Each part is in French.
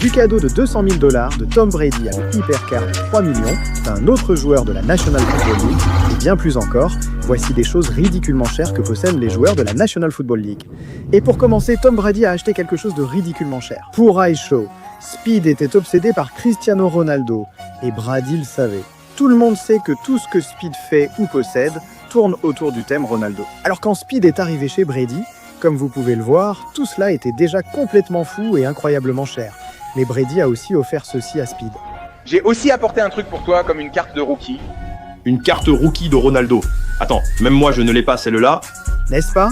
Du cadeau de 200 000 $ de Tom Brady à l'hypercar de 3 millions d'un autre joueur de la National Football League, et bien plus encore, voici des choses ridiculement chères que possèdent les joueurs de la National Football League. Et pour commencer, Tom Brady a acheté quelque chose de ridiculement cher. Pour iShow, Speed était obsédé par Cristiano Ronaldo, et Brady le savait. Tout le monde sait que tout ce que Speed fait ou possède tourne autour du thème Ronaldo. Alors quand Speed est arrivé chez Brady, comme vous pouvez le voir, tout cela était déjà complètement fou et incroyablement cher. Mais Brady a aussi offert ceci à Speed. J'ai aussi apporté un truc pour toi, comme une carte de rookie. Une carte rookie de Ronaldo. Attends, même moi je ne l'ai pas celle-là. N'est-ce pas ?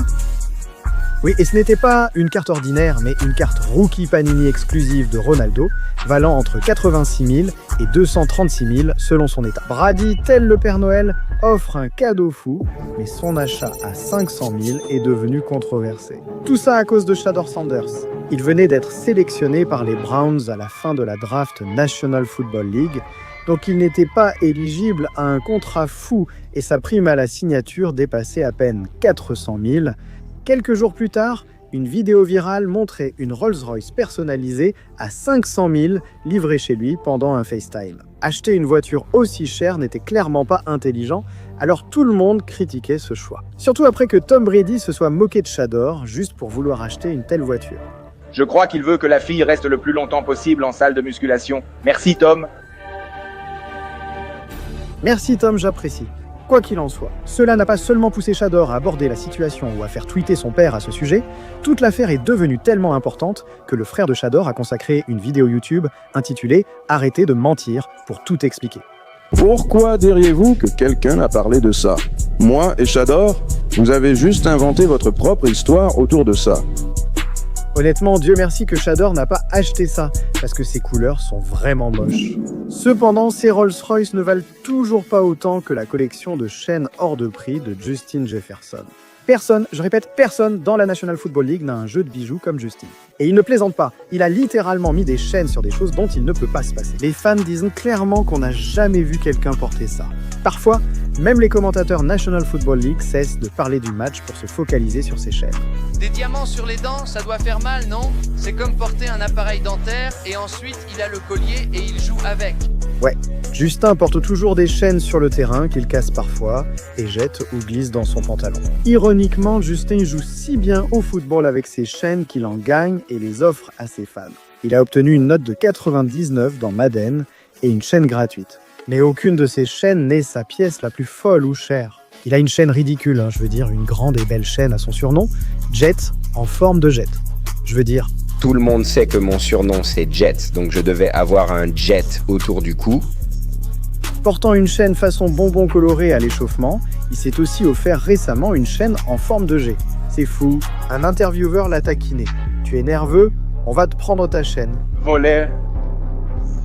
Oui, et ce n'était pas une carte ordinaire, mais une carte Rookie Panini exclusive de Ronaldo, valant entre 86 000 et 236 000 selon son état. Brady, tel le Père Noël, offre un cadeau fou, mais son achat à 500 000 est devenu controversé. Tout ça à cause de Shedeur Sanders. Il venait d'être sélectionné par les Browns à la fin de la draft National Football League, donc il n'était pas éligible à un contrat fou et sa prime à la signature dépassait à peine 400 000. Quelques jours plus tard, une vidéo virale montrait une Rolls-Royce personnalisée à 500 000 livrée chez lui pendant un FaceTime. Acheter une voiture aussi chère n'était clairement pas intelligent, alors tout le monde critiquait ce choix. Surtout après que Tom Brady se soit moqué de Shedeur juste pour vouloir acheter une telle voiture. Je crois qu'il veut que la fille reste le plus longtemps possible en salle de musculation. Merci Tom. Merci Tom, j'apprécie. Quoi qu'il en soit, cela n'a pas seulement poussé Shedeur à aborder la situation ou à faire tweeter son père à ce sujet, toute l'affaire est devenue tellement importante que le frère de Shedeur a consacré une vidéo YouTube intitulée « Arrêtez de mentir » pour tout expliquer. Pourquoi diriez-vous que quelqu'un a parlé de ça? Moi et Shedeur, vous avez juste inventé votre propre histoire autour de ça. Honnêtement, Dieu merci que Shedeur n'a pas acheté ça, parce que ses couleurs sont vraiment moches. Cependant, ces Rolls-Royce ne valent toujours pas autant que la collection de chaînes hors de prix de Justin Jefferson. Personne, je répète, personne dans la National Football League n'a un jeu de bijoux comme Justin. Et il ne plaisante pas, il a littéralement mis des chaînes sur des choses dont il ne peut pas se passer. Les fans disent clairement qu'on n'a jamais vu quelqu'un porter ça. Parfois, même les commentateurs National Football League cessent de parler du match pour se focaliser sur ces chaînes. Des diamants sur les dents, ça doit faire mal, non? C'est comme porter un appareil dentaire et ensuite il a le collier et il joue avec. Ouais, Justin porte toujours des chaînes sur le terrain qu'il casse parfois et jette ou glisse dans son pantalon. Ironiquement, Justin joue si bien au football avec ses chaînes qu'il en gagne et les offre à ses fans. Il a obtenu une note de 99 dans Madden et une chaîne gratuite. Mais aucune de ces chaînes n'est sa pièce la plus folle ou chère. Il a une chaîne ridicule, je veux dire une grande et belle chaîne à son surnom, Jet, en forme de jet. Je veux dire... Tout le monde sait que mon surnom c'est Jet, donc je devais avoir un jet autour du cou. Portant une chaîne façon bonbon coloré à l'échauffement, il s'est aussi offert récemment une chaîne en forme de G. C'est fou, un intervieweur l'a taquiné. Tu es nerveux? On va te prendre ta chaîne. Volet.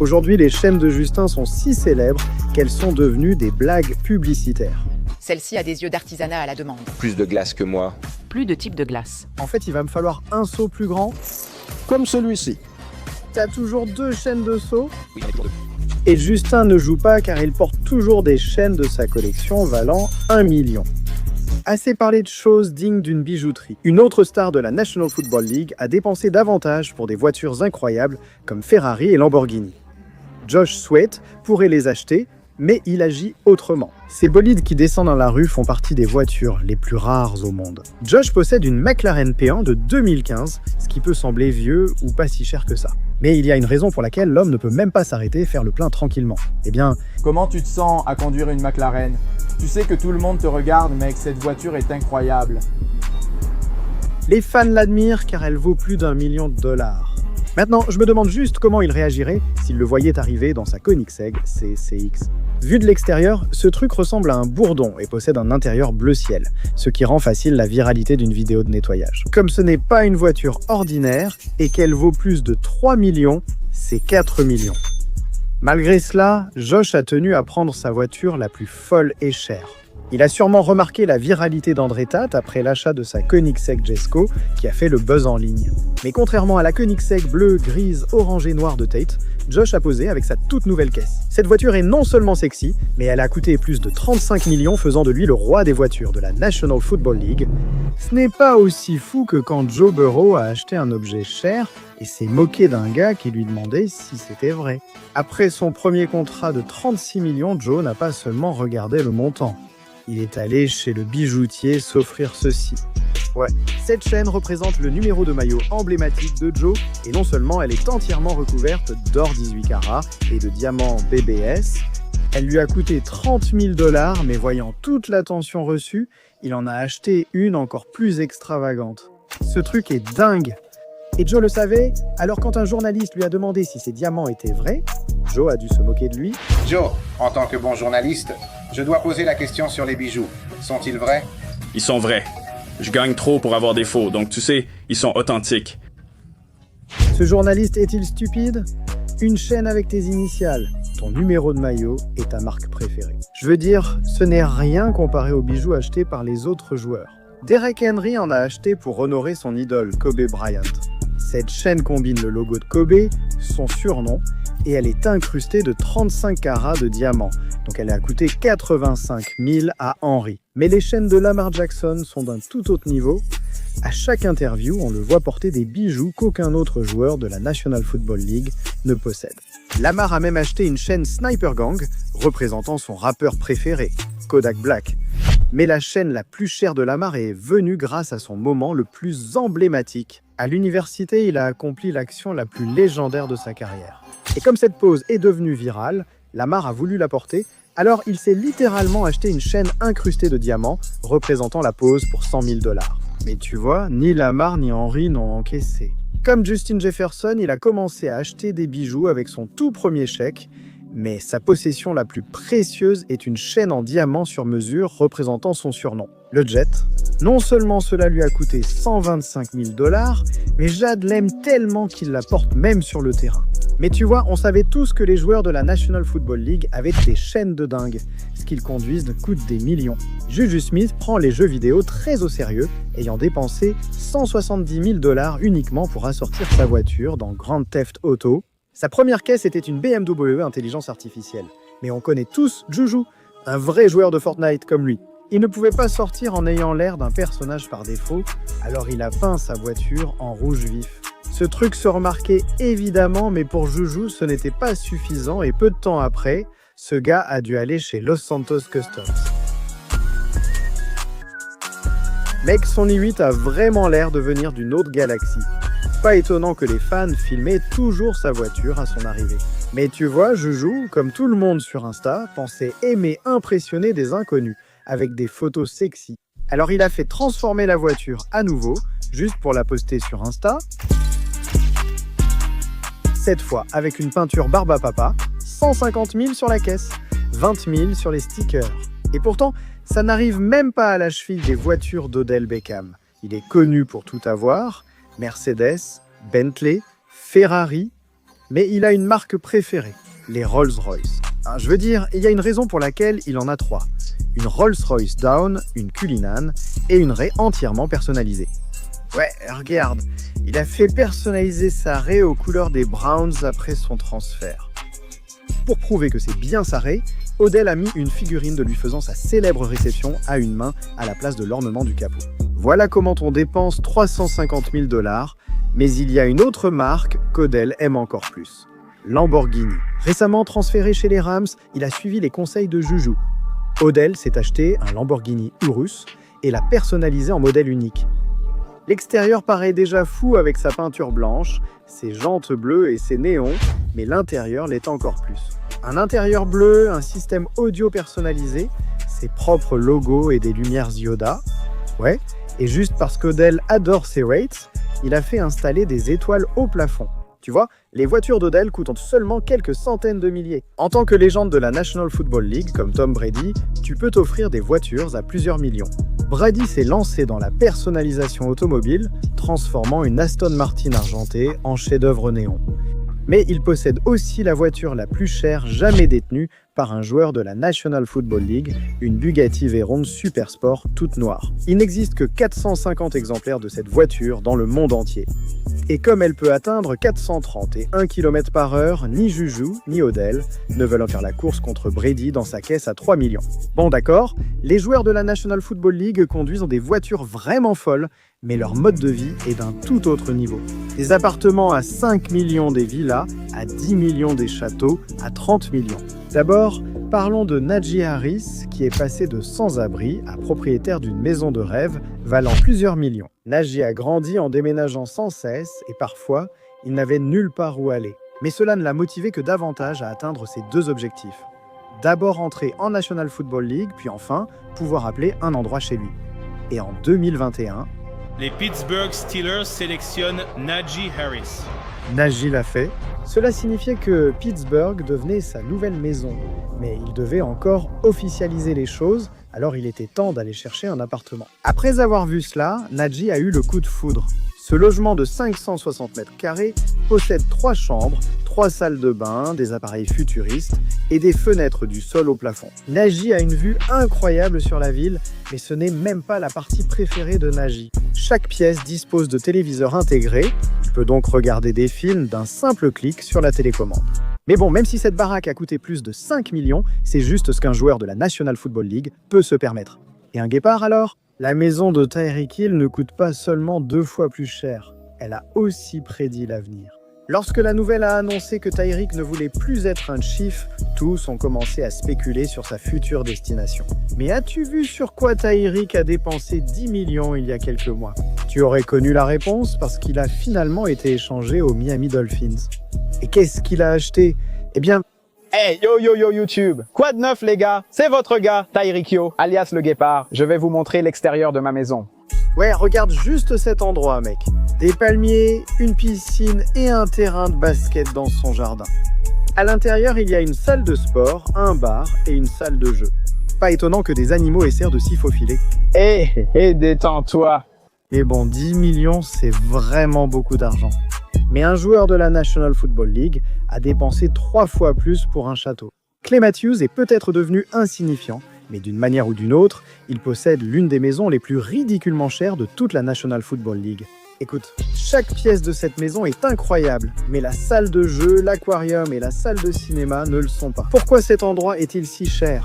Aujourd'hui, les chaînes de Justin sont si célèbres qu'elles sont devenues des blagues publicitaires. Celle-ci a des yeux d'artisanat à la demande. Plus de glace que moi. Plus de types de glace. En fait, il va me falloir un seau plus grand. Comme celui-ci. T'as toujours 2 chaînes de seaux? Et Justin ne joue pas car il porte toujours des chaînes de sa collection valant 1 million. Assez parlé de choses dignes d'une bijouterie. Une autre star de la National Football League a dépensé davantage pour des voitures incroyables comme Ferrari et Lamborghini. Josh Sweat pourrait les acheter, mais il agit autrement. Ces bolides qui descendent dans la rue font partie des voitures les plus rares au monde. Josh possède une McLaren P1 de 2015, ce qui peut sembler vieux ou pas si cher que ça. Mais il y a une raison pour laquelle l'homme ne peut même pas s'arrêter et faire le plein tranquillement. Eh bien... Comment tu te sens à conduire une McLaren? Tu sais que tout le monde te regarde, mais que cette voiture est incroyable. Les fans l'admirent car elle vaut plus d'1 million de $. Maintenant, je me demande juste comment il réagirait s'il le voyait arriver dans sa Koenigsegg CCX. Vu de l'extérieur, ce truc ressemble à un bourdon et possède un intérieur bleu ciel, ce qui rend facile la viralité d'une vidéo de nettoyage. Comme ce n'est pas une voiture ordinaire et qu'elle vaut plus de 3 millions, c'est 4 millions. Malgré cela, Josh a tenu à prendre sa voiture la plus folle et chère. Il a sûrement remarqué la viralité d'André Tate après l'achat de sa Koenigsegg Jesko qui a fait le buzz en ligne. Mais contrairement à la Koenigsegg bleue, grise, orange et noire de Tate, Josh a posé avec sa toute nouvelle caisse. Cette voiture est non seulement sexy, mais elle a coûté plus de 35 millions, faisant de lui le roi des voitures de la National Football League. Ce n'est pas aussi fou que quand Joe Burrow a acheté un objet cher et s'est moqué d'un gars qui lui demandait si c'était vrai. Après son premier contrat de 36 millions, Joe n'a pas seulement regardé le montant. Il est allé chez le bijoutier s'offrir ceci. Ouais, cette chaîne représente le numéro de maillot emblématique de Joe, et non seulement elle est entièrement recouverte d'or 18 carats et de diamants BBS, elle lui a coûté 30 000 $, mais voyant toute l'attention reçue, il en a acheté une encore plus extravagante. Ce truc est dingue! Et Joe le savait, alors quand un journaliste lui a demandé si ces diamants étaient vrais, Joe a dû se moquer de lui. Joe, en tant que bon journaliste, je dois poser la question sur les bijoux. Sont-ils vrais? Ils sont vrais. Je gagne trop pour avoir des faux, donc tu sais, ils sont authentiques. Ce journaliste est-il stupide? Une chaîne avec tes initiales, ton numéro de maillot et ta marque préférée. Je veux dire, ce n'est rien comparé aux bijoux achetés par les autres joueurs. Derek Henry en a acheté pour honorer son idole, Kobe Bryant. Cette chaîne combine le logo de Kobe, son surnom, et elle est incrustée de 35 carats de diamants, donc elle a coûté 85 000 à Henry. Mais les chaînes de Lamar Jackson sont d'un tout autre niveau. À chaque interview, on le voit porter des bijoux qu'aucun autre joueur de la National Football League ne possède. Lamar a même acheté une chaîne Sniper Gang, représentant son rappeur préféré, Kodak Black. Mais la chaîne la plus chère de Lamar est venue grâce à son moment le plus emblématique. À l'université, il a accompli l'action la plus légendaire de sa carrière. Et comme cette pose est devenue virale, Lamar a voulu la porter, alors il s'est littéralement acheté une chaîne incrustée de diamants représentant la pose pour 100 000 $. Mais tu vois, ni Lamar ni Henry n'ont encaissé. Comme Justin Jefferson, il a commencé à acheter des bijoux avec son tout premier chèque, mais sa possession la plus précieuse est une chaîne en diamant sur mesure représentant son surnom, le Jet. Non seulement cela lui a coûté 125 000 $, mais Jad l'aime tellement qu'il la porte même sur le terrain. Mais tu vois, on savait tous que les joueurs de la National Football League avaient des chaînes de dingue. Ce qu'ils conduisent coûte des millions. Juju Smith prend les jeux vidéo très au sérieux, ayant dépensé 170 000 $ uniquement pour assortir sa voiture dans Grand Theft Auto. Sa première caisse était une BMW intelligence artificielle. Mais on connaît tous Juju, un vrai joueur de Fortnite comme lui. Il ne pouvait pas sortir en ayant l'air d'un personnage par défaut, alors il a peint sa voiture en rouge vif. Ce truc se remarquait évidemment, mais pour Juju, ce n'était pas suffisant et peu de temps après, ce gars a dû aller chez Los Santos Customs. Mec, son i8 a vraiment l'air de venir d'une autre galaxie. Pas étonnant que les fans filmaient toujours sa voiture à son arrivée. Mais tu vois, Juju, comme tout le monde sur Insta, pensait aimer impressionner des inconnus, avec des photos sexy. Alors il a fait transformer la voiture à nouveau, juste pour la poster sur Insta. Cette fois avec une peinture barbe à papa, 150 000 sur la caisse, 20 000 sur les stickers. Et pourtant, ça n'arrive même pas à la cheville des voitures d'Odell Beckham. Il est connu pour tout avoir, Mercedes, Bentley, Ferrari, mais il a une marque préférée, les Rolls-Royce. Je veux dire, il y a une raison pour laquelle il en a 3. Une Rolls-Royce Dawn, une Cullinan et une raie entièrement personnalisée. Ouais, regarde, il a fait personnaliser sa raie aux couleurs des Browns après son transfert. Pour prouver que c'est bien sa raie, Odell a mis une figurine de lui faisant sa célèbre réception à une main à la place de l'ornement du capot. Voilà comment on dépense 350 000 $, mais il y a une autre marque qu'Odell aime encore plus. Lamborghini. Récemment transféré chez les Rams, il a suivi les conseils de Juju. Odell s'est acheté un Lamborghini Urus et l'a personnalisé en modèle unique. L'extérieur paraît déjà fou avec sa peinture blanche, ses jantes bleues et ses néons, mais l'intérieur l'est encore plus. Un intérieur bleu, un système audio personnalisé, ses propres logos et des lumières Yoda. Ouais, et juste parce qu'Odell adore ses rates, il a fait installer des étoiles au plafond. Tu vois, les voitures d'Odell coûtent seulement quelques centaines de milliers. En tant que légende de la National Football League, comme Tom Brady, tu peux t'offrir des voitures à plusieurs millions. Brady s'est lancé dans la personnalisation automobile, transformant une Aston Martin argentée en chef-d'œuvre néon. Mais il possède aussi la voiture la plus chère jamais détenue par un joueur de la National Football League, une Bugatti Veyron Super Sport toute noire. Il n'existe que 450 exemplaires de cette voiture dans le monde entier. Et comme elle peut atteindre 431 km/h, ni Juju ni Odell ne veulent faire la course contre Brady dans sa caisse à 3 millions. Bon d'accord, les joueurs de la National Football League conduisent des voitures vraiment folles, mais leur mode de vie est d'un tout autre niveau. Des appartements à 5 millions, des villas à 10 millions, des châteaux à 30 millions. D'abord, parlons de Najee Harris, qui est passé de sans-abri à propriétaire d'une maison de rêve valant plusieurs millions. Najee a grandi en déménageant sans cesse et parfois, il n'avait nulle part où aller. Mais cela ne l'a motivé que davantage à atteindre ses deux objectifs. D'abord entrer en National Football League, puis enfin, pouvoir appeler un endroit chez lui. Et en 2021, les Pittsburgh Steelers sélectionnent Najee Harris. Najee l'a fait. Cela signifiait que Pittsburgh devenait sa nouvelle maison. Mais il devait encore officialiser les choses, alors il était temps d'aller chercher un appartement. Après avoir vu cela, Najee a eu le coup de foudre. Ce logement de 560 mètres carrés possède 3 chambres, 3 salles de bain, des appareils futuristes et des fenêtres du sol au plafond. Najee a une vue incroyable sur la ville, mais ce n'est même pas la partie préférée de Najee. Chaque pièce dispose de téléviseurs intégrés, il peut donc regarder des films d'un simple clic sur la télécommande. Mais bon, même si cette baraque a coûté plus de 5 millions, c'est juste ce qu'un joueur de la National Football League peut se permettre. Et un guépard alors ? La maison de Tyreek Hill ne coûte pas seulement 2 fois plus cher, elle a aussi prédit l'avenir. Lorsque la nouvelle a annoncé que Tyreek ne voulait plus être un Chief, tous ont commencé à spéculer sur sa future destination. Mais as-tu vu sur quoi Tyreek a dépensé 10 millions il y a quelques mois ? Tu aurais connu la réponse parce qu'il a finalement été échangé aux Miami Dolphins. Et qu'est-ce qu'il a acheté ? Eh bien, Hey, yo YouTube! Quoi de neuf les gars? C'est votre gars, Tyreek Yo, alias le guépard. Je vais vous montrer l'extérieur de ma maison. ouais, regarde juste cet endroit, mec. Des palmiers, une piscine et un terrain de basket dans son jardin. À l'intérieur, il y a une salle de sport, un bar et une salle de jeu. Pas étonnant que des animaux essaient de s'y faufiler. Détends-toi. Mais bon, 10 millions, c'est vraiment beaucoup d'argent. Mais un joueur de la National Football League a dépensé 3 fois plus pour un château. Clay Matthews est peut-être devenu insignifiant, mais d'une manière ou d'une autre, il possède l'une des maisons les plus ridiculement chères de toute la National Football League. Écoute, chaque pièce de cette maison est incroyable, mais la salle de jeu, l'aquarium et la salle de cinéma ne le sont pas. Pourquoi cet endroit est-il si cher ?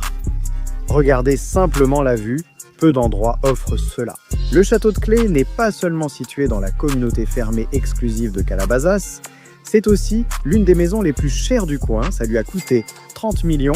Regardez simplement la vue, peu d'endroits offrent cela. Le château de Clay n'est pas seulement situé dans la communauté fermée exclusive de Calabasas, c'est aussi l'une des maisons les plus chères du coin, ça lui a coûté 30 millions.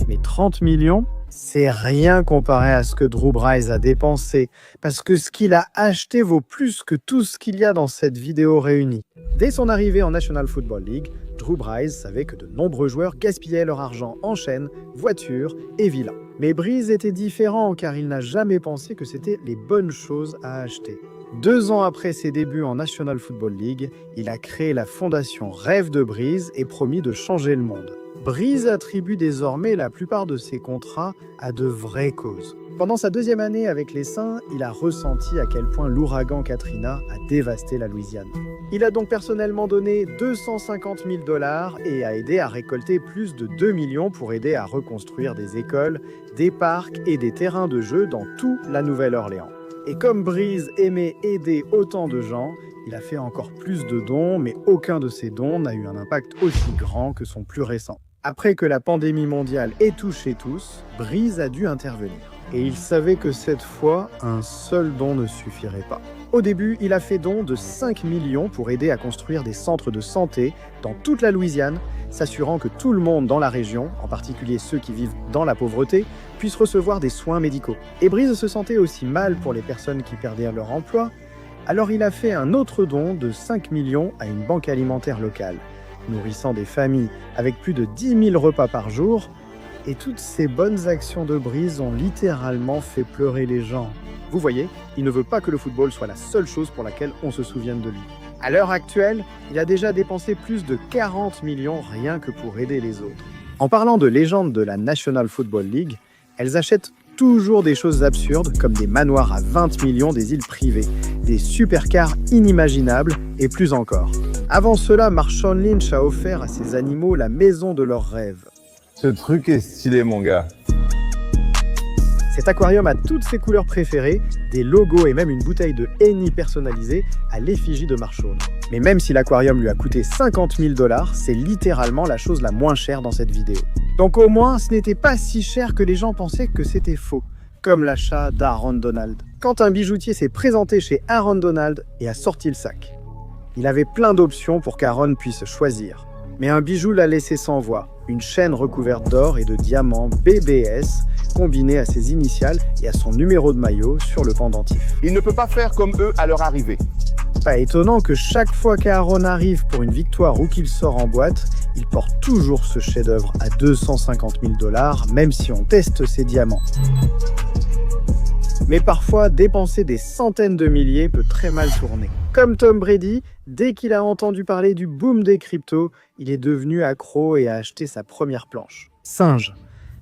Mais 30 millions, c'est rien comparé à ce que Drew Brees a dépensé, parce que ce qu'il a acheté vaut plus que tout ce qu'il y a dans cette vidéo réunie. Dès son arrivée en National Football League, Drew Brees savait que de nombreux joueurs gaspillaient leur argent en chaînes, voitures et villas. Mais Brees était différent car il n'a jamais pensé que c'était les bonnes choses à acheter. 2 ans après ses débuts en National Football League, il a créé la fondation Rêve de Brees et promis de changer le monde. Brees attribue désormais la plupart de ses contrats à de vraies causes. Pendant sa 2e année avec les Saints, il a ressenti à quel point l'ouragan Katrina a dévasté la Louisiane. Il a donc personnellement donné 250 000 $ et a aidé à récolter plus de 2 millions pour aider à reconstruire des écoles, des parcs et des terrains de jeu dans toute la Nouvelle-Orléans. Et comme Brees aimait aider autant de gens, il a fait encore plus de dons, mais aucun de ces dons n'a eu un impact aussi grand que son plus récent. Après que la pandémie mondiale ait touché tous, Brees a dû intervenir. Et il savait que cette fois, un seul don ne suffirait pas. Au début, il a fait don de 5 millions pour aider à construire des centres de santé dans toute la Louisiane, s'assurant que tout le monde dans la région, en particulier ceux qui vivent dans la pauvreté, puisse recevoir des soins médicaux. Et Brees se sentait aussi mal pour les personnes qui perdaient leur emploi, alors il a fait un autre don de 5 millions à une banque alimentaire locale, nourrissant des familles avec plus de 10 000 repas par jour, et toutes ces bonnes actions de Brees ont littéralement fait pleurer les gens. Vous voyez, il ne veut pas que le football soit la seule chose pour laquelle on se souvienne de lui. À l'heure actuelle, il a déjà dépensé plus de 40 millions rien que pour aider les autres. En parlant de légendes de la National Football League, elles achètent toujours des choses absurdes comme des manoirs à 20 millions des îles privées, des supercars inimaginables et plus encore. Avant cela, Marshawn Lynch a offert à ses animaux la maison de leurs rêves. Ce truc est stylé, mon gars. Cet aquarium a toutes ses couleurs préférées, des logos et même une bouteille de Henny personnalisée à l'effigie de Marshawn. Mais même si l'aquarium lui a coûté 50 000 $, c'est littéralement la chose la moins chère dans cette vidéo. Donc au moins, ce n'était pas si cher que les gens pensaient que c'était faux, comme l'achat d'Aaron Donald. Quand un bijoutier s'est présenté chez Aaron Donald et a sorti le sac, il avait plein d'options pour qu'Aaron puisse choisir. Mais un bijou l'a laissé sans voix, une chaîne recouverte d'or et de diamants BBS, combinée à ses initiales et à son numéro de maillot sur le pendentif. Il ne peut pas faire comme eux à leur arrivée. Pas étonnant que chaque fois qu'Aaron arrive pour une victoire ou qu'il sort en boîte, il porte toujours ce chef-d'œuvre à 250 000 $, même si on teste ses diamants. Mais parfois, dépenser des centaines de milliers peut très mal tourner. Comme Tom Brady, dès qu'il a entendu parler du boom des cryptos, il est devenu accro et a acheté sa première planche. Singe.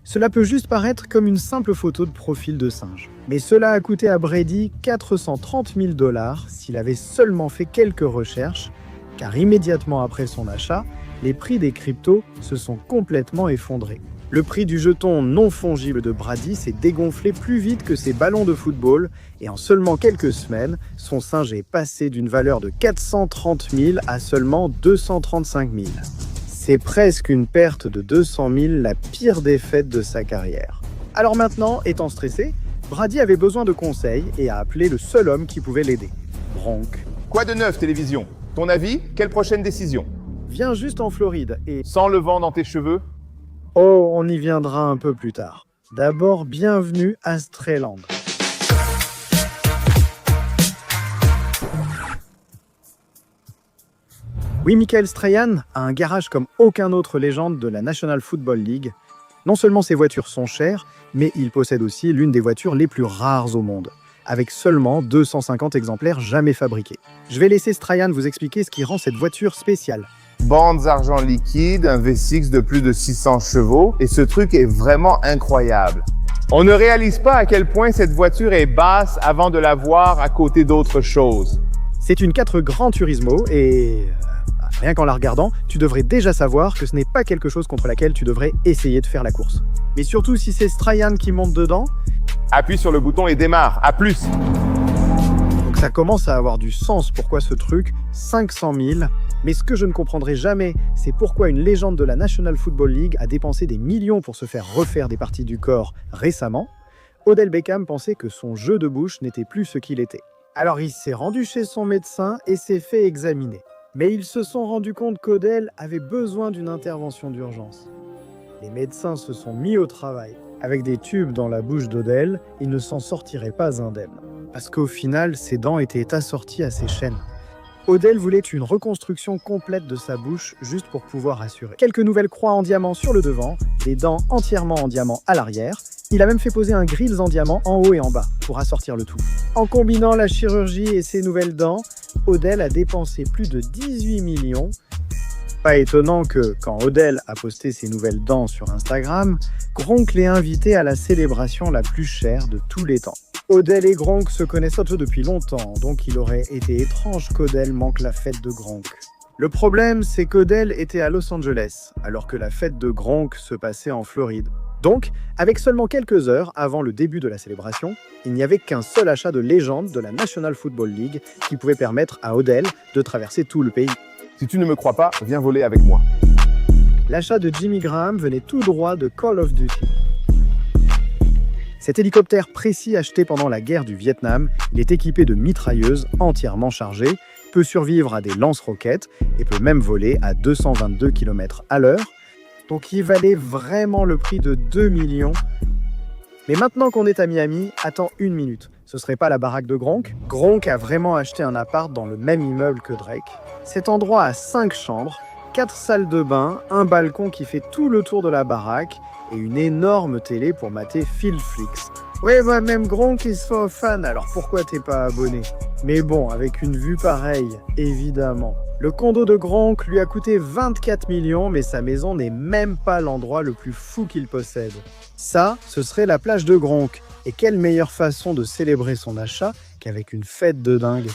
Cela peut juste paraître comme une simple photo de profil de singe. Mais cela a coûté à Brady 430 000 $ s'il avait seulement fait quelques recherches, car immédiatement après son achat, les prix des cryptos se sont complètement effondrés. Le prix du jeton non fongible de Brady s'est dégonflé plus vite que ses ballons de football et en seulement quelques semaines, son singe est passé d'une valeur de 430 000 à seulement 235 000. C'est presque une perte de 200 000, la pire défaite de sa carrière. Alors maintenant, étant stressé, Brady avait besoin de conseils et a appelé le seul homme qui pouvait l'aider, Gronk. Quoi de neuf, télévision? Ton avis? Quelle prochaine décision? Viens juste en Floride et... Sans le vent dans tes cheveux? Oh, on y viendra un peu plus tard. D'abord, bienvenue à Strayland. Oui, Michael Strahan a un garage comme aucun autre légende de la National Football League. Non seulement ses voitures sont chères, mais il possède aussi l'une des voitures les plus rares au monde, avec seulement 250 exemplaires jamais fabriqués. Je vais laisser Strahan vous expliquer ce qui rend cette voiture spéciale. Bandes argent liquide, un V6 de plus de 600 chevaux, et ce truc est vraiment incroyable. On ne réalise pas à quel point cette voiture est basse avant de la voir à côté d'autres choses. C'est une 4 Gran Turismo et... rien qu'en la regardant, tu devrais déjà savoir que ce n'est pas quelque chose contre laquelle tu devrais essayer de faire la course. Mais surtout si c'est Strahan qui monte dedans... Appuie sur le bouton et démarre, à plus. Donc ça commence à avoir du sens pourquoi ce truc, 500 000... Mais ce que je ne comprendrai jamais, c'est pourquoi une légende de la National Football League a dépensé des millions pour se faire refaire des parties du corps récemment. Odell Beckham pensait que son jeu de bouche n'était plus ce qu'il était. Alors il s'est rendu chez son médecin et s'est fait examiner. Mais ils se sont rendus compte qu'Odell avait besoin d'une intervention d'urgence. Les médecins se sont mis au travail. Avec des tubes dans la bouche d'Odell, il ne s'en sortirait pas indemne. Parce qu'au final, ses dents étaient assorties à ses chaînes. Odell voulait une reconstruction complète de sa bouche juste pour pouvoir assurer. Quelques nouvelles croix en diamant sur le devant, des dents entièrement en diamant à l'arrière. Il a même fait poser un grills en diamant en haut et en bas pour assortir le tout. En combinant la chirurgie et ses nouvelles dents, Odell a dépensé plus de 18 millions. Pas étonnant que, quand Odell a posté ses nouvelles dents sur Instagram, Gronk l'ait invité à la célébration la plus chère de tous les temps. Odell et Gronk se connaissent depuis longtemps, donc il aurait été étrange qu'Odell manque la fête de Gronk. Le problème, c'est qu'Odell était à Los Angeles, alors que la fête de Gronk se passait en Floride. Donc, avec seulement quelques heures avant le début de la célébration, il n'y avait qu'un seul achat de légende de la National Football League qui pouvait permettre à Odell de traverser tout le pays. Si tu ne me crois pas, viens voler avec moi. L'achat de Jimmy Graham venait tout droit de Call of Duty. Cet hélicoptère précis acheté pendant la guerre du Vietnam, il est équipé de mitrailleuses entièrement chargées, peut survivre à des lance-roquettes et peut même voler à 222 km/h. Donc il valait vraiment le prix de 2 millions. Mais maintenant qu'on est à Miami, attends une minute. Ce serait pas la baraque de Gronk? Gronk a vraiment acheté un appart dans le même immeuble que Drake. Cet endroit a 5 chambres, 4 salles de bain, un balcon qui fait tout le tour de la baraque et une énorme télé pour mater Filflix. Ouais, bah même Gronk il se fait fan, alors pourquoi t'es pas abonné? Mais bon, avec une vue pareille, évidemment. Le condo de Gronk lui a coûté 24 millions, mais sa maison n'est même pas l'endroit le plus fou qu'il possède. Ça, ce serait la plage de Gronk. Et quelle meilleure façon de célébrer son achat qu'avec une fête de dingue.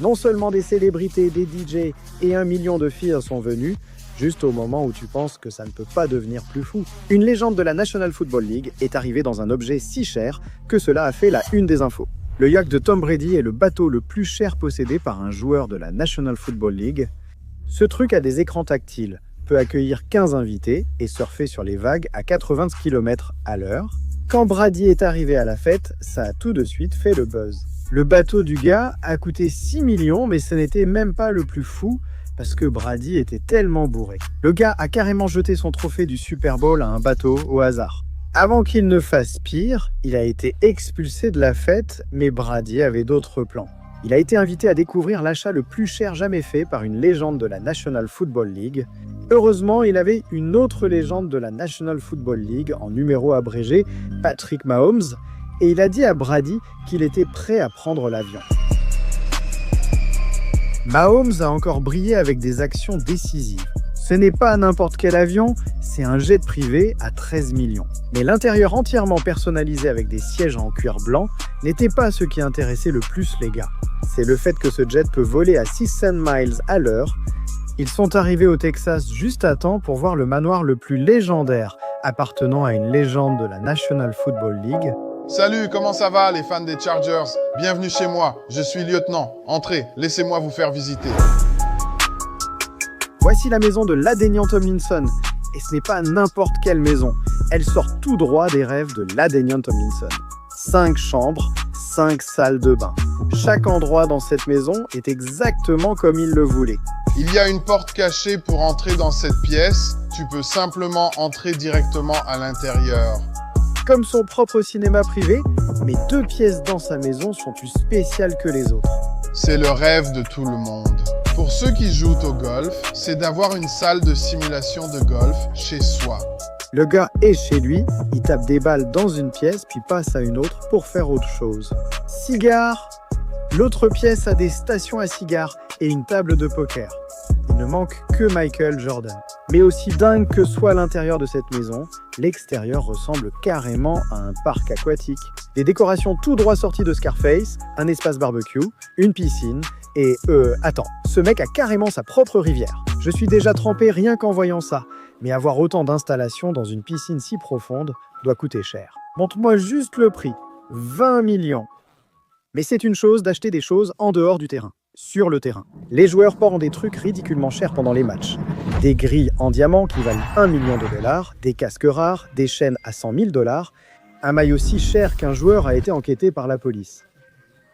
Non seulement des célébrités, des DJ et 1 million de filles sont venus, juste au moment où tu penses que ça ne peut pas devenir plus fou. Une légende de la National Football League est arrivée dans un objet si cher que cela a fait la une des infos. Le yacht de Tom Brady est le bateau le plus cher possédé par un joueur de la National Football League. Ce truc a des écrans tactiles, peut accueillir 15 invités et surfer sur les vagues à 80 km/h. Quand Brady est arrivé à la fête, ça a tout de suite fait le buzz. Le bateau du gars a coûté 6 millions, mais ce n'était même pas le plus fou, parce que Brady était tellement bourré. Le gars a carrément jeté son trophée du Super Bowl à un bateau au hasard. Avant qu'il ne fasse pire, il a été expulsé de la fête, mais Brady avait d'autres plans. Il a été invité à découvrir l'achat le plus cher jamais fait par une légende de la National Football League. Heureusement, il avait une autre légende de la National Football League en numéro abrégé, Patrick Mahomes, et il a dit à Brady qu'il était prêt à prendre l'avion. Mahomes a encore brillé avec des actions décisives. Ce n'est pas n'importe quel avion, c'est un jet privé à 13 millions. Mais l'intérieur entièrement personnalisé avec des sièges en cuir blanc n'était pas ce qui intéressait le plus les gars. C'est le fait que ce jet peut voler à 600 miles à l'heure. Ils sont arrivés au Texas juste à temps pour voir le manoir le plus légendaire appartenant à une légende de la National Football League. Salut, comment ça va les fans des Chargers? Bienvenue chez moi, je suis lieutenant. Entrez, laissez-moi vous faire visiter. Voici la maison de Ladainian Tomlinson. Et ce n'est pas n'importe quelle maison. Elle sort tout droit des rêves de Ladainian Tomlinson. 5 chambres, 5 salles de bain. Chaque endroit dans cette maison est exactement comme il le voulait. Il y a une porte cachée pour entrer dans cette pièce. Tu peux simplement entrer directement à l'intérieur. Comme son propre cinéma privé, mais 2 pièces dans sa maison sont plus spéciales que les autres. C'est le rêve de tout le monde. Pour ceux qui jouent au golf, c'est d'avoir une salle de simulation de golf chez soi. Le gars est chez lui, il tape des balles dans une pièce puis passe à une autre pour faire autre chose. Cigares. L'autre pièce a des stations à cigares et une table de poker. Il ne manque que Michael Jordan. Mais aussi dingue que soit l'intérieur de cette maison, l'extérieur ressemble carrément à un parc aquatique. Des décorations tout droit sorties de Scarface, un espace barbecue, une piscine et... attends, ce mec a carrément sa propre rivière. Je suis déjà trempé rien qu'en voyant ça, mais avoir autant d'installations dans une piscine si profonde doit coûter cher. Montre-moi juste le prix, 20 millions. Mais c'est une chose d'acheter des choses en dehors du terrain. Sur le terrain. Les joueurs portent des trucs ridiculement chers pendant les matchs. Des grilles en diamant qui valent 1 million de dollars, des casques rares, des chaînes à 100 000 dollars, un maillot si cher qu'un joueur a été enquêté par la police.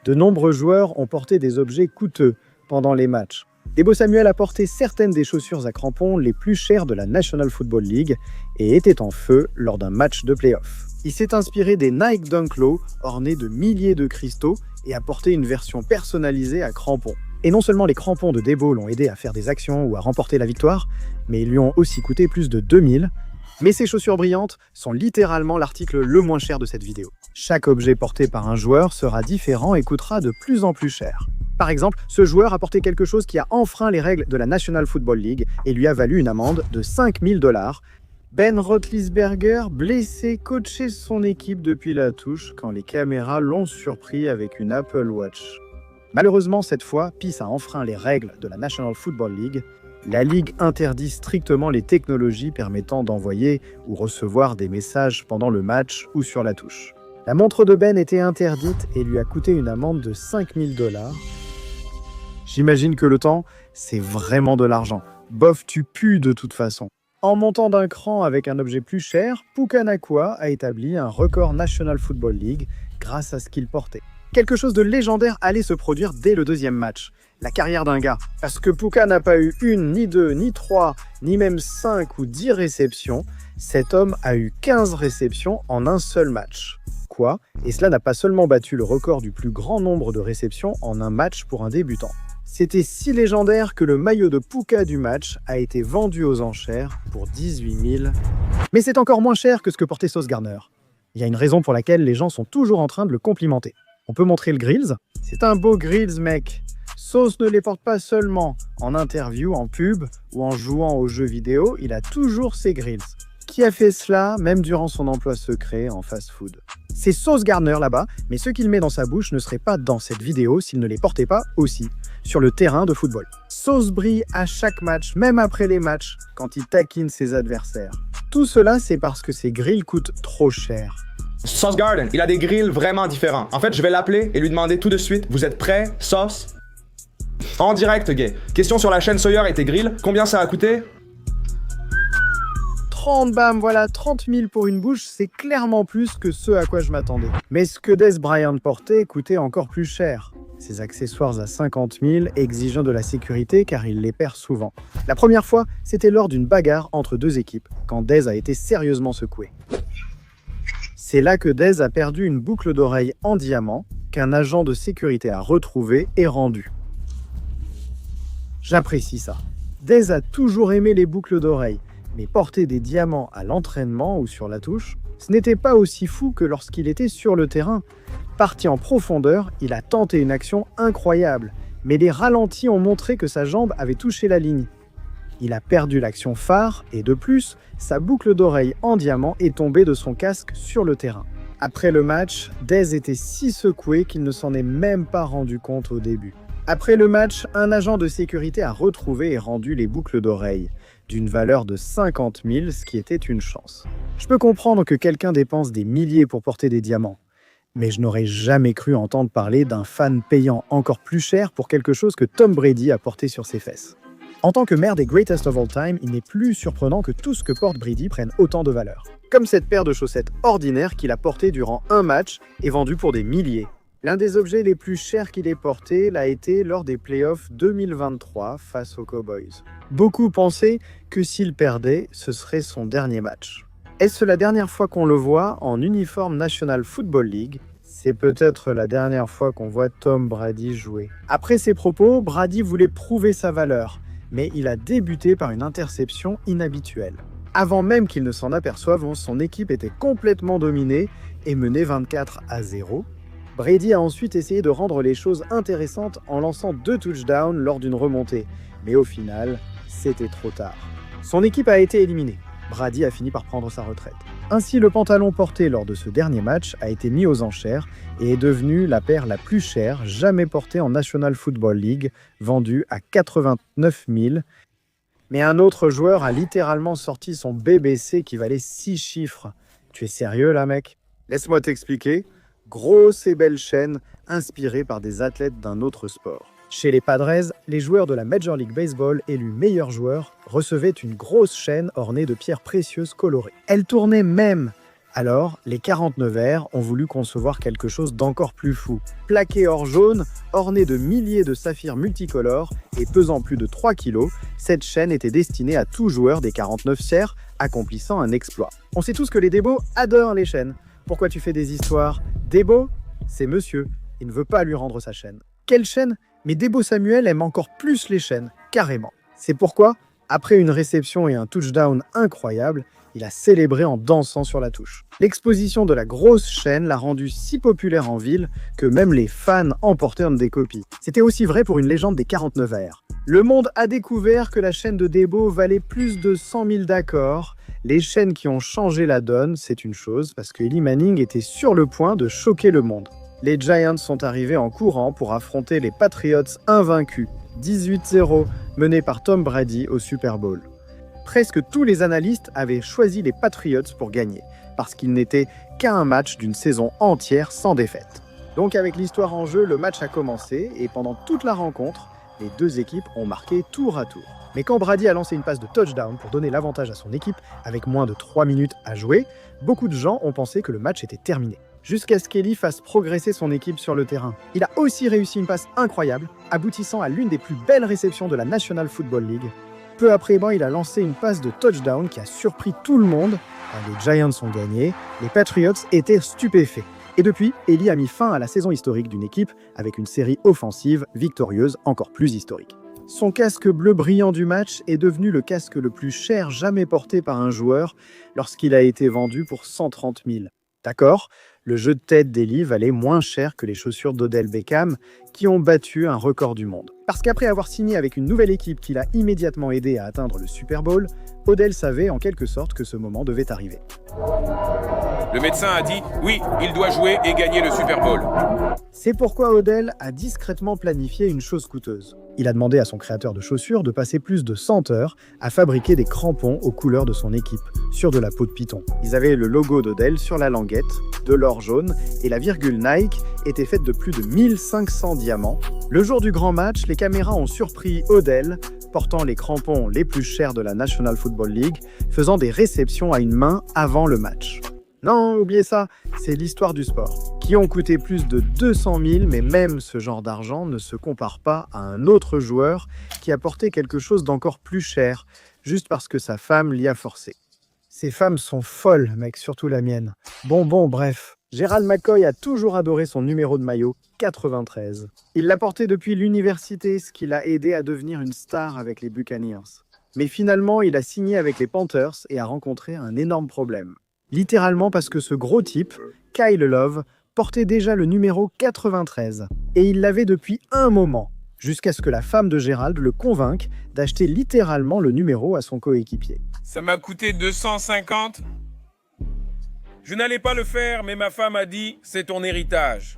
De nombreux joueurs ont porté des objets coûteux pendant les matchs. Deebo Samuel a porté certaines des chaussures à crampons les plus chères de la National Football League et était en feu lors d'un match de play-off. Il s'est inspiré des Nike Dunk Low ornés de milliers de cristaux et a porté une version personnalisée à crampons. Et non seulement les crampons de Deebo l'ont aidé à faire des actions ou à remporter la victoire, mais ils lui ont aussi coûté plus de 2000. Mais ces chaussures brillantes sont littéralement l'article le moins cher de cette vidéo. Chaque objet porté par un joueur sera différent et coûtera de plus en plus cher. Par exemple, ce joueur a porté quelque chose qui a enfreint les règles de la National Football League et lui a valu une amende de 5 000 $. Ben Roethlisberger, blessé, coachait son équipe depuis la touche quand les caméras l'ont surpris avec une Apple Watch. Malheureusement, cette fois, Peace a enfreint les règles de la National Football League. La Ligue interdit strictement les technologies permettant d'envoyer ou recevoir des messages pendant le match ou sur la touche. La montre de Ben était interdite et lui a coûté une amende de 5 000 $. J'imagine que le temps, c'est vraiment de l'argent. Bof, tu pues de toute façon. En montant d'un cran avec un objet plus cher, Puka Nacua a établi un record National Football League grâce à ce qu'il portait. Quelque chose de légendaire allait se produire dès le deuxième match. La carrière d'un gars. Parce que Puka n'a pas eu 1, ni 2, ni 3, ni même 5 ou 10 réceptions, cet homme a eu 15 réceptions en un seul match. Quoi? Et cela n'a pas seulement battu le record du plus grand nombre de réceptions en un match pour un débutant. C'était si légendaire que le maillot de Puka du match a été vendu aux enchères pour 18 000. Mais c'est encore moins cher que ce que portait Sauce Gardner. Il y a une raison pour laquelle les gens sont toujours en train de le complimenter. On peut montrer le Grills. C'est un beau Grills, mec. Sauce ne les porte pas seulement en interview, en pub ou en jouant aux jeux vidéo, il a toujours ses Grills. Qui a fait cela, même durant son emploi secret en fast-food. C'est Sauce Gardner là-bas, mais ce qu'il met dans sa bouche ne serait pas dans cette vidéo s'il ne les portait pas aussi, sur le terrain de football. Sauce brille à chaque match, même après les matchs, quand il taquine ses adversaires. Tout cela, c'est parce que ses grilles coûtent trop cher. Sauce Garden, il a des grills vraiment différents. En fait, je vais l'appeler et lui demander tout de suite, vous êtes prêts, Sauce? En direct, gay. Question sur la chaîne Sawyer et tes grills, combien ça a coûté? 30 bam, voilà, 30 000 pour une bouche, c'est clairement plus que ce à quoi je m'attendais. Mais ce que Dez Bryant portait coûtait encore plus cher. Ses accessoires à 50 000, exigeant de la sécurité car il les perd souvent. La première fois, c'était lors d'une bagarre entre deux équipes, quand Dez a été sérieusement secoué. C'est là que Dez a perdu une boucle d'oreille en diamant qu'un agent de sécurité a retrouvée et rendue. J'apprécie ça. Dez a toujours aimé les boucles d'oreilles, mais porter des diamants à l'entraînement ou sur la touche, ce n'était pas aussi fou que lorsqu'il était sur le terrain. Parti en profondeur, il a tenté une action incroyable, mais les ralentis ont montré que sa jambe avait touché la ligne. Il a perdu l'action phare et de plus, sa boucle d'oreille en diamant est tombée de son casque sur le terrain. Après le match, Dez était si secoué qu'il ne s'en est même pas rendu compte au début. Après le match, un agent de sécurité a retrouvé et rendu les boucles d'oreilles, d'une valeur de 50 000, ce qui était une chance. Je peux comprendre que quelqu'un dépense des milliers pour porter des diamants, mais je n'aurais jamais cru entendre parler d'un fan payant encore plus cher pour quelque chose que Tom Brady a porté sur ses fesses. En tant que maire des Greatest of All Time, il n'est plus surprenant que tout ce que porte Brady prenne autant de valeur. Comme cette paire de chaussettes ordinaires qu'il a portées durant un match et vendues pour des milliers. L'un des objets les plus chers qu'il ait porté l'a été lors des playoffs 2023 face aux Cowboys. Beaucoup pensaient que s'il perdait, ce serait son dernier match. Est-ce la dernière fois qu'on le voit en uniforme National Football League? C'est peut-être la dernière fois qu'on voit Tom Brady jouer. Après ces propos, Brady voulait prouver sa valeur, mais il a débuté par une interception inhabituelle. Avant même qu'il ne s'en aperçoive, son équipe était complètement dominée et menait 24-0. Brady a ensuite essayé de rendre les choses intéressantes en lançant 2 touchdowns lors d'une remontée, mais au final, c'était trop tard. Son équipe a été éliminée. Brady a fini par prendre sa retraite. Ainsi, le pantalon porté lors de ce dernier match a été mis aux enchères et est devenu la paire la plus chère jamais portée en National Football League, vendue à 89 000. Mais un autre joueur a littéralement sorti son BBC qui valait 6 chiffres. Tu es sérieux là, mec? Laisse-moi t'expliquer. Grosse et belle chaîne inspirée par des athlètes d'un autre sport. Chez les Padres, les joueurs de la Major League Baseball élus meilleurs joueurs recevaient une grosse chaîne ornée de pierres précieuses colorées. Elle tournait même. Alors, les 49ers ont voulu concevoir quelque chose d'encore plus fou. Plaquée or jaune, ornée de milliers de saphirs multicolores et pesant plus de 3 kg, cette chaîne était destinée à tout joueur des 49ers accomplissant un exploit. On sait tous que les Debo adorent les chaînes. Pourquoi tu fais des histoires? Debo, c'est monsieur. Il ne veut pas lui rendre sa chaîne. Quelle chaîne? Mais Debo Samuel aime encore plus les chaînes, carrément. C'est pourquoi, après une réception et un touchdown incroyable, il a célébré en dansant sur la touche. L'exposition de la grosse chaîne l'a rendu si populaire en ville que même les fans en portaient des copies. C'était aussi vrai pour une légende des 49ers. Le monde a découvert que la chaîne de Debo valait plus de 100 000 d'accord. Les chaînes qui ont changé la donne, c'est une chose, parce que Eli Manning était sur le point de choquer le monde. Les Giants sont arrivés en courant pour affronter les Patriots invaincus, 18-0, menés par Tom Brady au Super Bowl. Presque tous les analystes avaient choisi les Patriots pour gagner, parce qu'il n'était qu'à un match d'une saison entière sans défaite. Donc avec l'histoire en jeu, le match a commencé, et pendant toute la rencontre, les deux équipes ont marqué tour à tour. Mais quand Brady a lancé une passe de touchdown pour donner l'avantage à son équipe, avec moins de 3 minutes à jouer, beaucoup de gens ont pensé que le match était terminé. Jusqu'à ce qu'Eli fasse progresser son équipe sur le terrain. Il a aussi réussi une passe incroyable, aboutissant à l'une des plus belles réceptions de la National Football League. Peu après, il a lancé une passe de touchdown qui a surpris tout le monde. Les Giants ont gagné, les Patriots étaient stupéfaits. Et depuis, Eli a mis fin à la saison historique d'une équipe avec une série offensive victorieuse encore plus historique. Son casque bleu brillant du match est devenu le casque le plus cher jamais porté par un joueur lorsqu'il a été vendu pour 130 000. D'accord, le jeu de tête d'Eli valait moins cher que les chaussures d'Odell Beckham qui ont battu un record du monde. Parce qu'après avoir signé avec une nouvelle équipe qui l'a immédiatement aidé à atteindre le Super Bowl, Odell savait en quelque sorte que ce moment devait arriver. Le médecin a dit « Oui, il doit jouer et gagner le Super Bowl ». C'est pourquoi Odell a discrètement planifié une chose coûteuse. Il a demandé à son créateur de chaussures de passer plus de 100 heures à fabriquer des crampons aux couleurs de son équipe, sur de la peau de python. Ils avaient le logo d'Odell sur la languette, de l'or jaune, et la virgule Nike était faite de plus de 1500 diamants. Le jour du grand match, les caméras ont surpris Odell, portant les crampons les plus chers de la National Football League, faisant des réceptions à une main avant le match. Non, oubliez ça, c'est l'histoire du sport, qui ont coûté plus de 200 000, mais même ce genre d'argent ne se compare pas à un autre joueur qui a porté quelque chose d'encore plus cher, juste parce que sa femme l'y a forcé. Ces femmes sont folles, mec, surtout la mienne. Bon, bref. Gerald McCoy a toujours adoré son numéro de maillot, 93. Il l'a porté depuis l'université, ce qui l'a aidé à devenir une star avec les Buccaneers. Mais finalement, il a signé avec les Panthers et a rencontré un énorme problème. Littéralement parce que ce gros type, Kyle Love, portait déjà le numéro 93. Et il l'avait depuis un moment, jusqu'à ce que la femme de Gerald le convainque d'acheter littéralement le numéro à son coéquipier. Ça m'a coûté 250. Je n'allais pas le faire, mais ma femme a dit « C'est ton héritage ».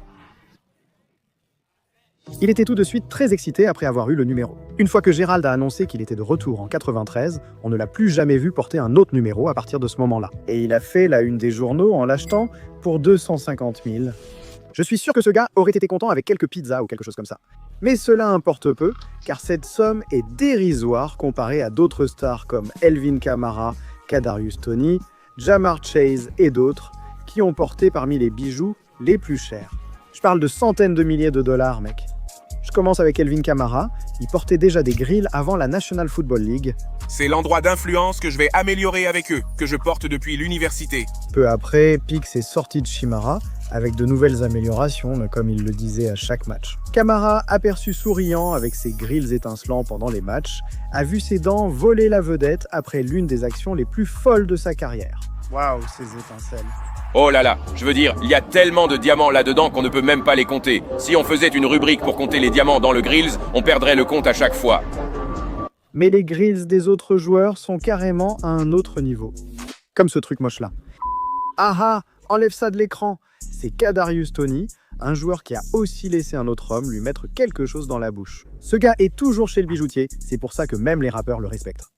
Il était tout de suite très excité après avoir eu le numéro. Une fois que Gerald a annoncé qu'il était de retour en 93, on ne l'a plus jamais vu porter un autre numéro à partir de ce moment-là. Et il a fait la une des journaux en l'achetant pour 250 000. Je suis sûr que ce gars aurait été content avec quelques pizzas ou quelque chose comme ça. Mais cela importe peu, car cette somme est dérisoire comparée à d'autres stars comme Alvin Kamara, Kadarius Toney, Ja'Marr Chase et d'autres, qui ont porté parmi les bijoux les plus chers. Je parle de centaines de milliers de dollars, mec. Je commence avec Alvin Kamara, il portait déjà des grilles avant la National Football League. C'est l'endroit d'influence que je vais améliorer avec eux, que je porte depuis l'université. Peu après, Pix est sorti de Chimara, avec de nouvelles améliorations, comme il le disait à chaque match. Kamara, aperçu souriant avec ses grilles étincelants pendant les matchs, a vu ses dents voler la vedette après l'une des actions les plus folles de sa carrière. Waouh, ces étincelles. Oh là là, je veux dire, il y a tellement de diamants là-dedans qu'on ne peut même pas les compter. Si on faisait une rubrique pour compter les diamants dans le Grills, on perdrait le compte à chaque fois. Mais les grilles des autres joueurs sont carrément à un autre niveau. Comme ce truc moche là. Ah, enlève ça de l'écran. C'est Kadarius Toney, un joueur qui a aussi laissé un autre homme lui mettre quelque chose dans la bouche. Ce gars est toujours chez le bijoutier, c'est pour ça que même les rappeurs le respectent.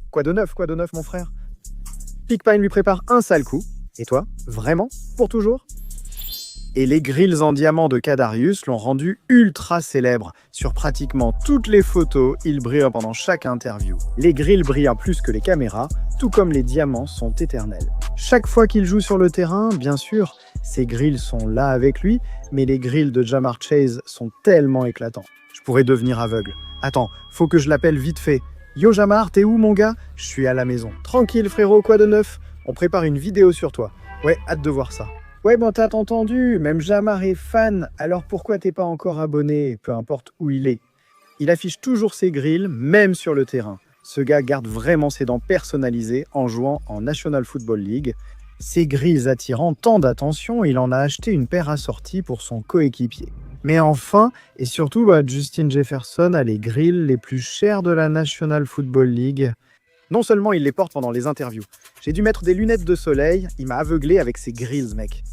Quoi de neuf, mon frère? Pigpine lui prépare un sale coup. Et toi, vraiment? Pour toujours? Et les grilles en diamant de Kadarius l'ont rendu ultra célèbre. Sur pratiquement toutes les photos, il brille pendant chaque interview. Les grilles brillent plus que les caméras, tout comme les diamants sont éternels. Chaque fois qu'il joue sur le terrain, bien sûr, ces grilles sont là avec lui, mais les grilles de Ja'Marr Chase sont tellement éclatants. Je pourrais devenir aveugle. Attends, faut que je l'appelle vite fait. Yo Ja'Marr, t'es où mon gars? Je suis à la maison. Tranquille frérot, quoi de neuf? On prépare une vidéo sur toi. Ouais, hâte de voir ça. Ouais, t'as entendu, même Ja'Marr est fan, alors pourquoi t'es pas encore abonné, peu importe où il est? Il affiche toujours ses grilles, même sur le terrain. Ce gars garde vraiment ses dents personnalisées en jouant en National Football League. Ses grilles attirant tant d'attention, il en a acheté une paire assortie pour son coéquipier. Mais enfin, et surtout, Justin Jefferson a les grilles les plus chères de la National Football League. Non seulement il les porte pendant les interviews, j'ai dû mettre des lunettes de soleil, il m'a aveuglé avec ses grilles, mec.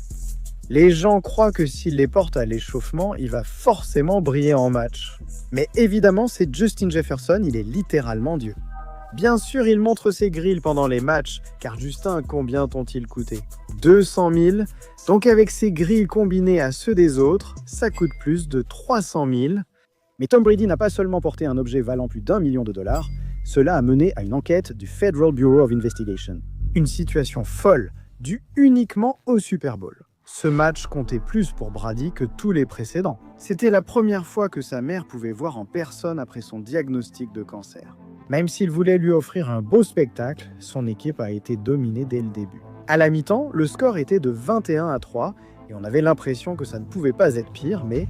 Les gens croient que s'il les porte à l'échauffement, il va forcément briller en match. Mais évidemment, c'est Justin Jefferson, il est littéralement Dieu. Bien sûr, il montre ses grilles pendant les matchs, car Justin, combien t'ont-ils coûté? 200 000. Donc avec ses grilles combinées à ceux des autres, ça coûte plus de 300 000. Mais Tom Brady n'a pas seulement porté un objet valant plus d'1 million de dollars, cela a mené à une enquête du Federal Bureau of Investigation. Une situation folle, due uniquement au Super Bowl. Ce match comptait plus pour Brady que tous les précédents. C'était la première fois que sa mère pouvait voir en personne après son diagnostic de cancer. Même s'il voulait lui offrir un beau spectacle, son équipe a été dominée dès le début. À la mi-temps, le score était de 21-3 et on avait l'impression que ça ne pouvait pas être pire, mais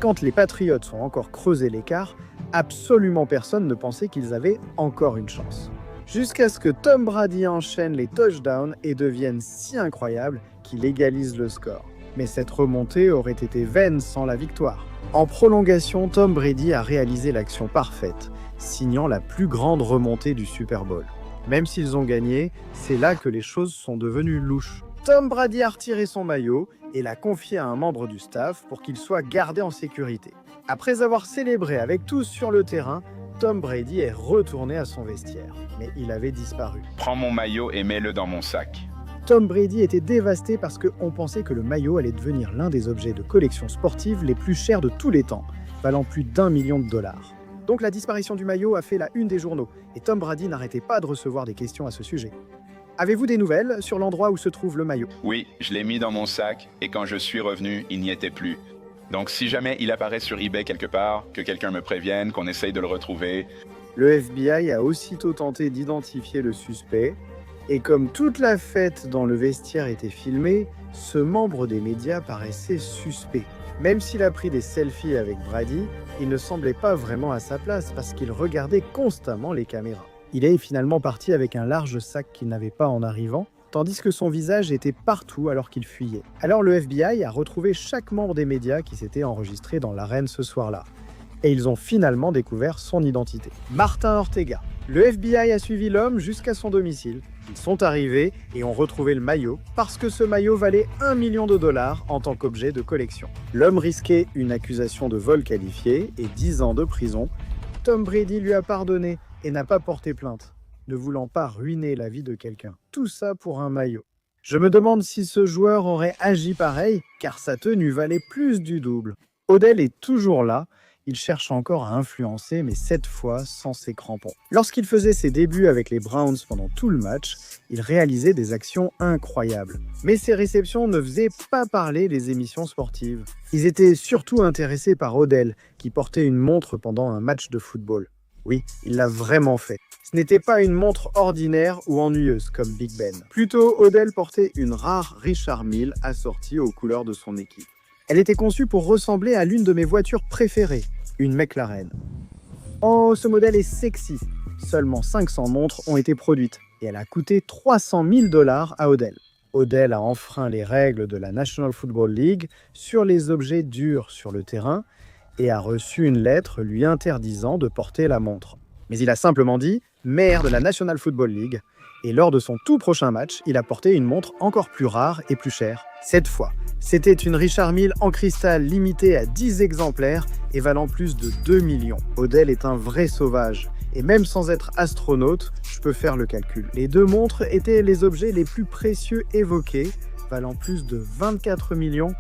quand les Patriots ont encore creusé l'écart, absolument personne ne pensait qu'ils avaient encore une chance. Jusqu'à ce que Tom Brady enchaîne les touchdowns et devienne si incroyable qu'il égalise le score. Mais cette remontée aurait été vaine sans la victoire. En prolongation, Tom Brady a réalisé l'action parfaite, signant la plus grande remontée du Super Bowl. Même s'ils ont gagné, c'est là que les choses sont devenues louches. Tom Brady a retiré son maillot et l'a confié à un membre du staff pour qu'il soit gardé en sécurité. Après avoir célébré avec tous sur le terrain, Tom Brady est retourné à son vestiaire, mais il avait disparu. Prends mon maillot et mets-le dans mon sac. Tom Brady était dévasté parce qu'on pensait que le maillot allait devenir l'un des objets de collection sportive les plus chers de tous les temps, valant plus d'1 million de dollars. Donc la disparition du maillot a fait la une des journaux, et Tom Brady n'arrêtait pas de recevoir des questions à ce sujet. Avez-vous des nouvelles sur l'endroit où se trouve le maillot? Oui, je l'ai mis dans mon sac, et quand je suis revenu, il n'y était plus. Donc si jamais il apparaît sur eBay quelque part, que quelqu'un me prévienne, qu'on essaye de le retrouver. Le FBI a aussitôt tenté d'identifier le suspect, et comme toute la fête dans le vestiaire était filmée, ce membre des médias paraissait suspect. Même s'il a pris des selfies avec Brady, il ne semblait pas vraiment à sa place parce qu'il regardait constamment les caméras. Il est finalement parti avec un large sac qu'il n'avait pas en arrivant, tandis que son visage était partout alors qu'il fuyait. Alors le FBI a retrouvé chaque membre des médias qui s'était enregistré dans l'arène ce soir-là. Et ils ont finalement découvert son identité. Martin Ortega. Le FBI a suivi l'homme jusqu'à son domicile. Ils sont arrivés et ont retrouvé le maillot parce que ce maillot valait 1 million de dollars en tant qu'objet de collection. L'homme risquait une accusation de vol qualifié et 10 ans de prison. Tom Brady lui a pardonné et n'a pas porté plainte, ne voulant pas ruiner la vie de quelqu'un. Tout ça pour un maillot. Je me demande si ce joueur aurait agi pareil, car sa tenue valait plus du double. Odell est toujours là, il cherche encore à influencer, mais cette fois sans ses crampons. Lorsqu'il faisait ses débuts avec les Browns pendant tout le match, il réalisait des actions incroyables. Mais ses réceptions ne faisaient pas parler les émissions sportives. Ils étaient surtout intéressés par Odell, qui portait une montre pendant un match de football. Oui, il l'a vraiment fait. Ce n'était pas une montre ordinaire ou ennuyeuse comme Big Ben. Plutôt, Odell portait une rare Richard Mille assortie aux couleurs de son équipe. Elle était conçue pour ressembler à l'une de mes voitures préférées, une McLaren. Oh, ce modèle est sexy. Seulement 500 montres ont été produites et elle a coûté 300 000 $ à Odell. Odell a enfreint les règles de la National Football League sur les objets durs sur le terrain et a reçu une lettre lui interdisant de porter la montre. Mais il a simplement dit « maire de la National Football League » et lors de son tout prochain match, il a porté une montre encore plus rare et plus chère. Cette fois, c'était une Richard Mille en cristal limitée à 10 exemplaires et valant plus de 2 millions. Odell est un vrai sauvage. Et même sans être astronaute, je peux faire le calcul. Les deux montres étaient les objets les plus précieux évoqués, valant plus de 24 millions